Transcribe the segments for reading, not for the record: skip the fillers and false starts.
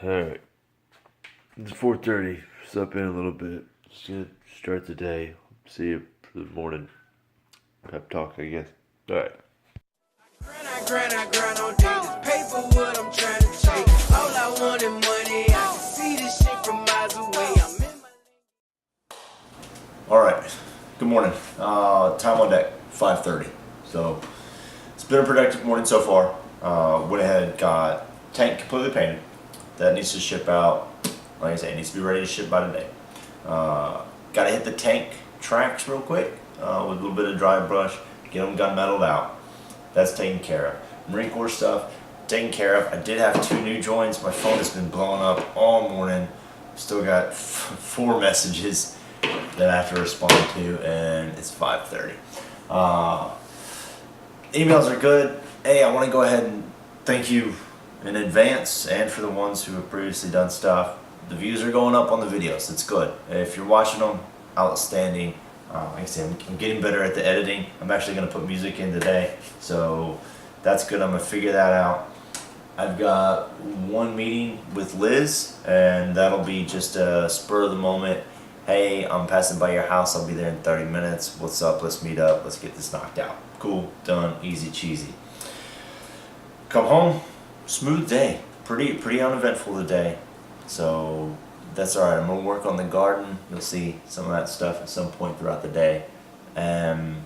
Alright, it's 4:30. Slept in a little bit. Just gonna start the day. See you for the morning pep talk, I guess. Alright. Grind all day. This paper what I'm trying to chase. All I want is money. I can see this shit from miles away. I'm in my Alright, good morning. Time on deck, 5:30. So, it's been a productive morning so far. Went ahead, got tank completely painted. That needs to ship out, like I say, it needs to be ready to ship by today. Gotta hit the tank tracks real quick with a little bit of dry brush, get them gunmetaled out. That's taken care of. Marine Corps stuff, taken care of. I did have 2 new joins. My phone has been blowing up all morning. Still got 4 messages that I have to respond to, and it's 5:30. Emails are good. Hey, I want to go ahead and thank you in advance, and for the ones who have previously done stuff. The views are going up on the videos. It's good. If you're watching them, outstanding. Like I said, I'm getting better at the editing. I'm actually going to put music in today, so that's good. I'm going to figure that out. I've got 1 meeting with Liz, and that'll be just a spur of the moment. Hey, I'm passing by your house. I'll be there in 30 minutes. What's up? Let's meet up. Let's get this knocked out. Cool. Done. Easy cheesy. Come home. Smooth day. Pretty uneventful today. So that's alright. I'm going to work on the garden. You'll see some of that stuff at some point throughout the day. And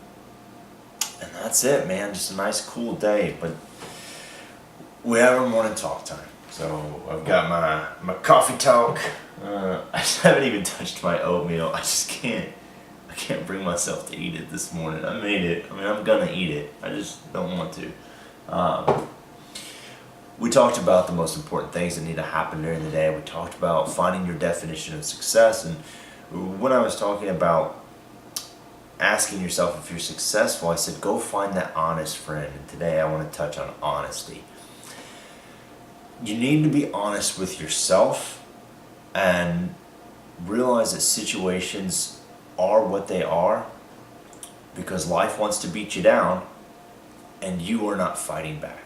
that's it, man. Just a nice cool day. But we have our morning talk time. So I've got my coffee talk. I just haven't even touched my oatmeal. I can't bring myself to eat it this morning. I made it. I mean, I'm gonna eat it. I just don't want to. We talked about the most important things that need to happen during the day. We talked about finding your definition of success. And when I was talking about asking yourself if you're successful, I said, go find that honest friend. And today I want to touch on honesty. You need to be honest with yourself and realize that situations are what they are because life wants to beat you down and you are not fighting back.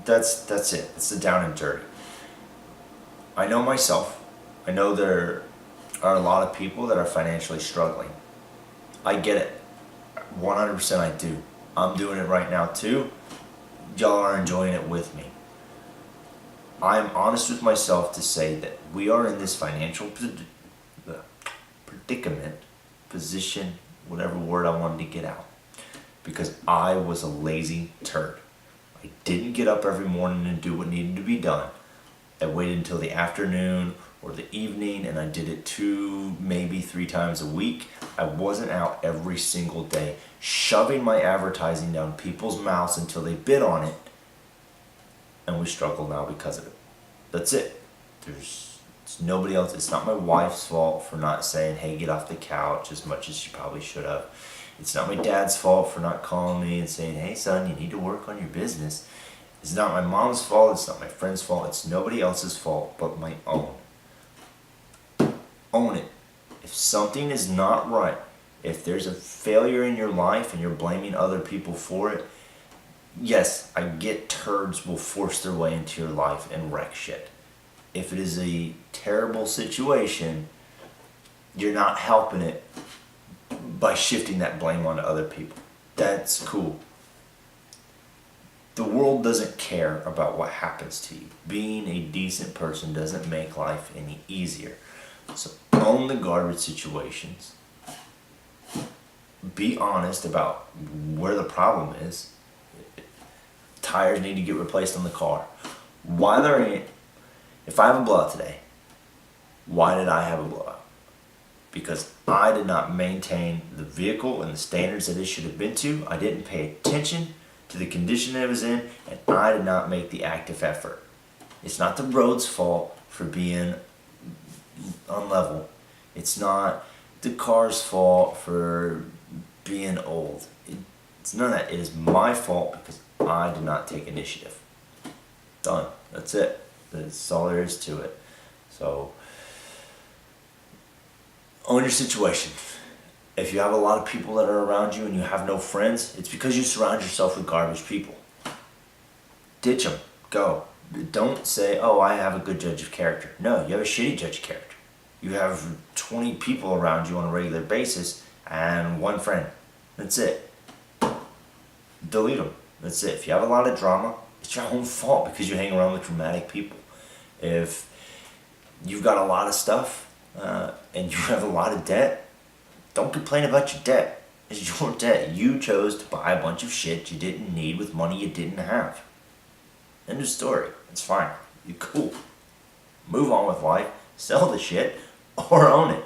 That's it. It's the down and dirty. I know myself. I know there are a lot of people that are financially struggling. I get it. 100% I do. I'm doing it right now too. Y'all are enjoying it with me. I'm honest with myself to say that we are in this financial predicament, position, whatever word I wanted to get out, because I was a lazy turd. I didn't get up every morning and do what needed to be done. I waited until the afternoon or the evening, and I did it 2, maybe 3 times a week. I wasn't out every single day shoving my advertising down people's mouths until they bid on it, and we struggle now because of it. That's it. It's nobody else. It's not my wife's fault for not saying, hey, get off the couch as much as she probably should have. It's not my dad's fault for not calling me and saying, hey son, you need to work on your business. It's not my mom's fault. It's not my friend's fault. It's nobody else's fault but my own. Own it. If something is not right, if there's a failure in your life and you're blaming other people for it, yes, I get turds will force their way into your life and wreck shit. If it is a terrible situation, you're not helping it by shifting that blame onto other people. That's cool. The world doesn't care about what happens to you. Being a decent person doesn't make life any easier. So own the garbage situations. Be honest about where the problem is. Tires need to get replaced on the car. If I have a blowout today, why did I have a blowout? Because I did not maintain the vehicle and the standards that it should have been to. I didn't pay attention to the condition that it was in, and I did not make the active effort. It's not the road's fault for being unlevel. It's not the car's fault for being old. It's none of that. It is my fault because I did not take initiative. Done. That's it. That's all there is to it. So, own your situation. If you have a lot of people that are around you and you have no friends, it's because you surround yourself with garbage people. Ditch them. Go. Don't say, oh, I have a good judge of character. No, you have a shitty judge of character. You have 20 people around you on a regular basis and one friend. That's it. Delete them. That's it. If you have a lot of drama, it's your own fault because you hang around with dramatic people. If you've got a lot of stuff and you have a lot of debt, don't complain about your debt. It's your debt. You chose to buy a bunch of shit you didn't need with money you didn't have. End of story. It's fine. You're cool. Move on with life. Sell the shit or own it.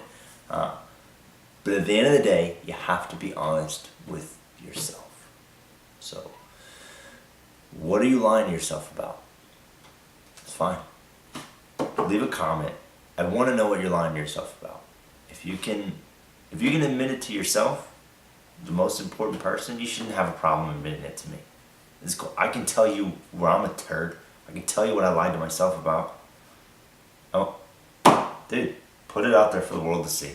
But at the end of the day, you have to be honest with yourself. So, what are you lying to yourself about? It's fine. Leave a comment. I want to know what you're lying to yourself about. If you can admit it to yourself, the most important person, you shouldn't have a problem admitting it to me. It's cool. I can tell you where I'm a turd. I can tell you what I lied to myself about. Oh, dude, put it out there for the world to see.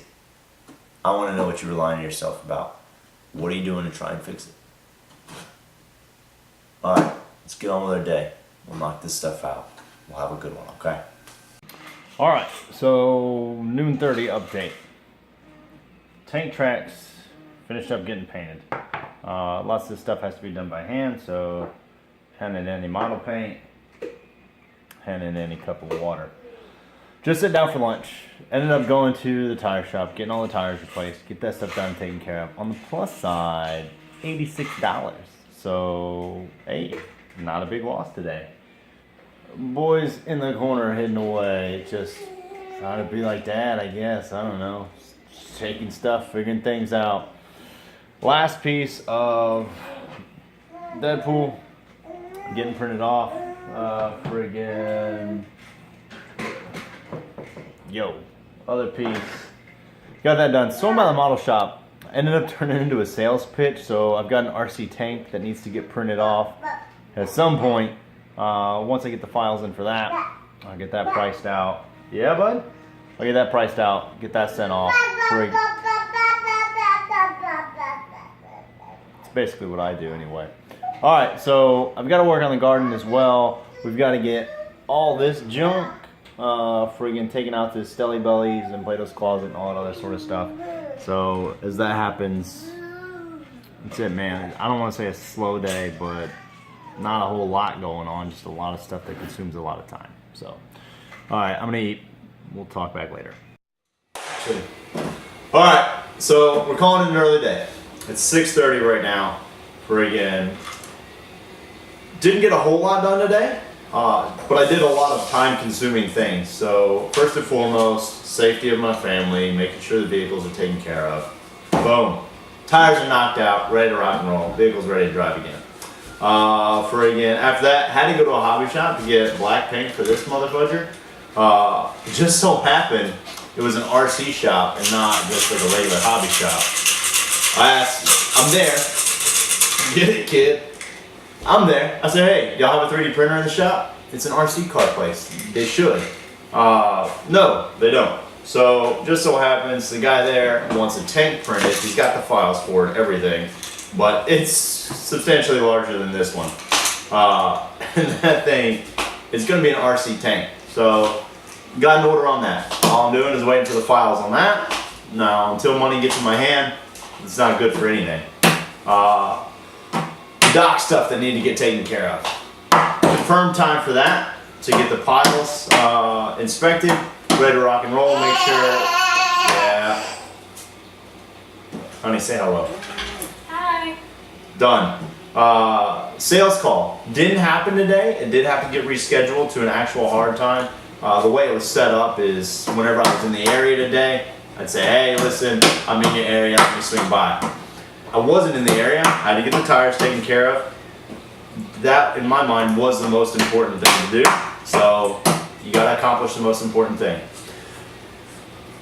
I want to know what you were lying to yourself about. What are you doing to try and fix it? Alright, let's get on with our day. We'll knock this stuff out. We'll have a good one, okay? Alright, so noon 30 update. Tank tracks finished up getting painted. Lots of this stuff has to be done by hand, so hand in any model paint, hand in any cup of water. Just sit down for lunch. Ended up going to the tire shop, getting all the tires replaced, get that stuff done and taken care of. On the plus side, $86. So, hey, not a big loss today. Boys in the corner hidden away, just trying to be like Dad, I guess. I don't know. Shaking stuff, figuring things out. Last piece of Deadpool getting printed off. Friggin' other piece. Got that done. Sold by the model shop. Ended up turning into a sales pitch. So I've got an RC tank that needs to get printed off at some point. Once I get the files in for that, I'll get that priced out. Yeah, bud? I'll get that priced out. Get that sent off. It's basically what I do anyway. Alright, so I've got to work on the garden as well. We've got to get all this junk friggin' taking out the Stelly Bellies and Plato's Closet and all that other sort of stuff. So as that happens, that's it, man. I don't want to say a slow day, but not a whole lot going on. Just a lot of stuff that consumes a lot of time. So, alright, I'm gonna eat. We'll talk back later. Alright, so we're calling it an early day. It's 6:30 right now. Friggin' didn't get a whole lot done today. But I did a lot of time-consuming things. So first and foremost, safety of my family, making sure the vehicles are taken care of. Boom. Tires are knocked out, ready to rock and roll. Vehicle's ready to drive again. After that, had to go to a hobby shop to get black paint for this motherfucker. It just so happened it was an RC shop and not just like a regular hobby shop. I asked, I'm there. Get it, kid. I'm there. I said, hey, y'all have a 3D printer in the shop? It's an RC car place. They should. No, they don't. So, just so happens, the guy there wants a tank printed. He's got the files for it, everything. But it's substantially larger than this one. And that thing, it's going to be an RC tank. So, got an order on that. All I'm doing is waiting for the files on that. Now, until money gets in my hand, it's not good for anything. Dock stuff that need to get taken care of. Confirmed time for that to get the piles inspected, ready to rock and roll. Make sure, yeah. Honey, say hello. Hi. Done. Sales call didn't happen today. It did have to get rescheduled to an actual hard time. The way it was set up is whenever I was in the area today, I'd say, hey, listen, I'm in your area, let me swing by. I wasn't in the area, I had to get the tires taken care of. That, in my mind, was the most important thing to do. So, you gotta accomplish the most important thing.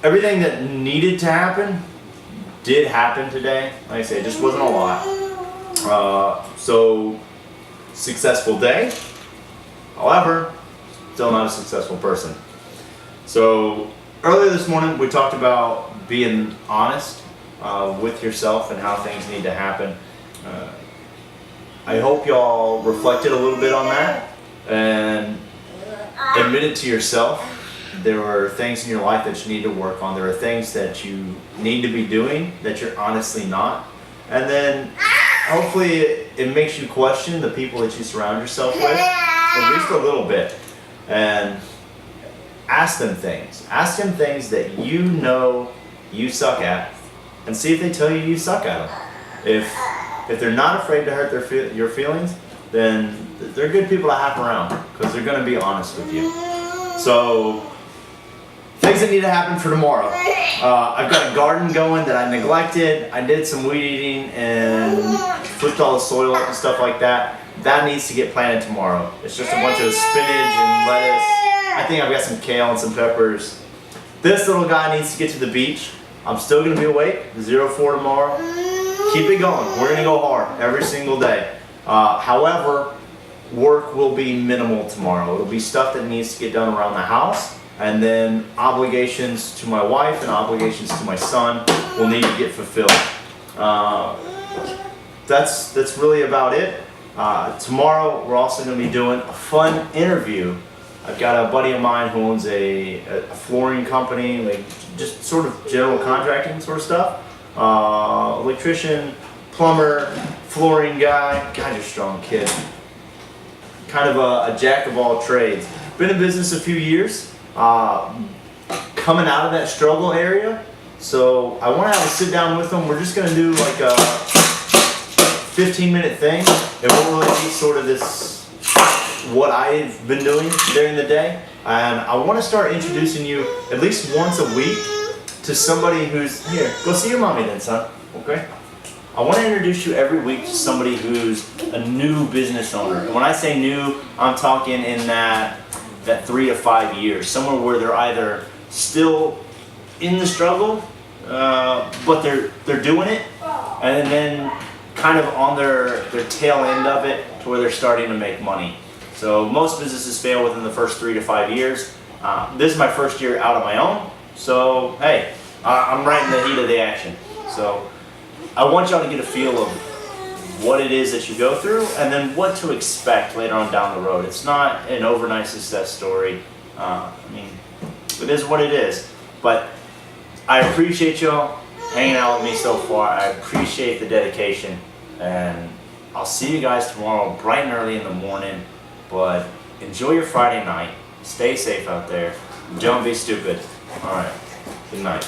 Everything that needed to happen did happen today. Like I say, it just wasn't a lot. So, successful day. However, still not a successful person. So, earlier this morning, we talked about being honest with yourself and how things need to happen. I hope y'all reflected a little bit on that and it to yourself. There are things in your life that you need to work on. There are things that you need to be doing that you're honestly not. And then hopefully it makes you question the people that you surround yourself with, at least a little bit. And ask them things. Ask them things that you know you suck at, and see if they tell you you suck at them. If they're not afraid to hurt your feelings, then they're good people to have around, because they're going to be honest with you. So, things that need to happen for tomorrow. I've got a garden going that I neglected. I did some weed eating and flipped all the soil up and stuff like that. That needs to get planted tomorrow. It's just a bunch of spinach and lettuce. I think I've got some kale and some peppers. This little guy needs to get to the beach. I'm still going to be awake, 0-4 tomorrow. Keep it going. We're going to go hard every single day. However, work will be minimal tomorrow. It'll be stuff that needs to get done around the house, and then obligations to my wife and obligations to my son will need to get fulfilled. That's really about it. Tomorrow we're also going to be doing a fun interview. I've got a buddy of mine who owns a flooring company, like just sort of general contracting sort of stuff. Electrician, plumber, flooring guy. God, you're a strong kid. Kind of a jack of all trades. Been in business a few years. Coming out of that struggle area. So I want to have a sit down with him. We're just going to do like a 15-minute thing. It won't really be sort of this what I've been doing during the day, and I want to start introducing you at least once a week to somebody who's here. Go see your mommy then, son. Okay. I want to introduce you every week to somebody who's a new business owner. And when I say new, I'm talking in that 3 to 5 years, somewhere where they're either still in the struggle, but they're doing it, and then kind of on their tail end of it to where they're starting to make money. So most businesses fail within the first 3 to 5 years. This is my first year out on my own, so hey, I'm right in the heat of the action. So I want y'all to get a feel of what it is that you go through, and then what to expect later on down the road. It's not an overnight success story. I mean, it is what it is. But I appreciate y'all hanging out with me so far. I appreciate the dedication, and I'll see you guys tomorrow bright and early in the morning. But enjoy your Friday night. Stay safe out there. Don't be stupid. All right. Good night.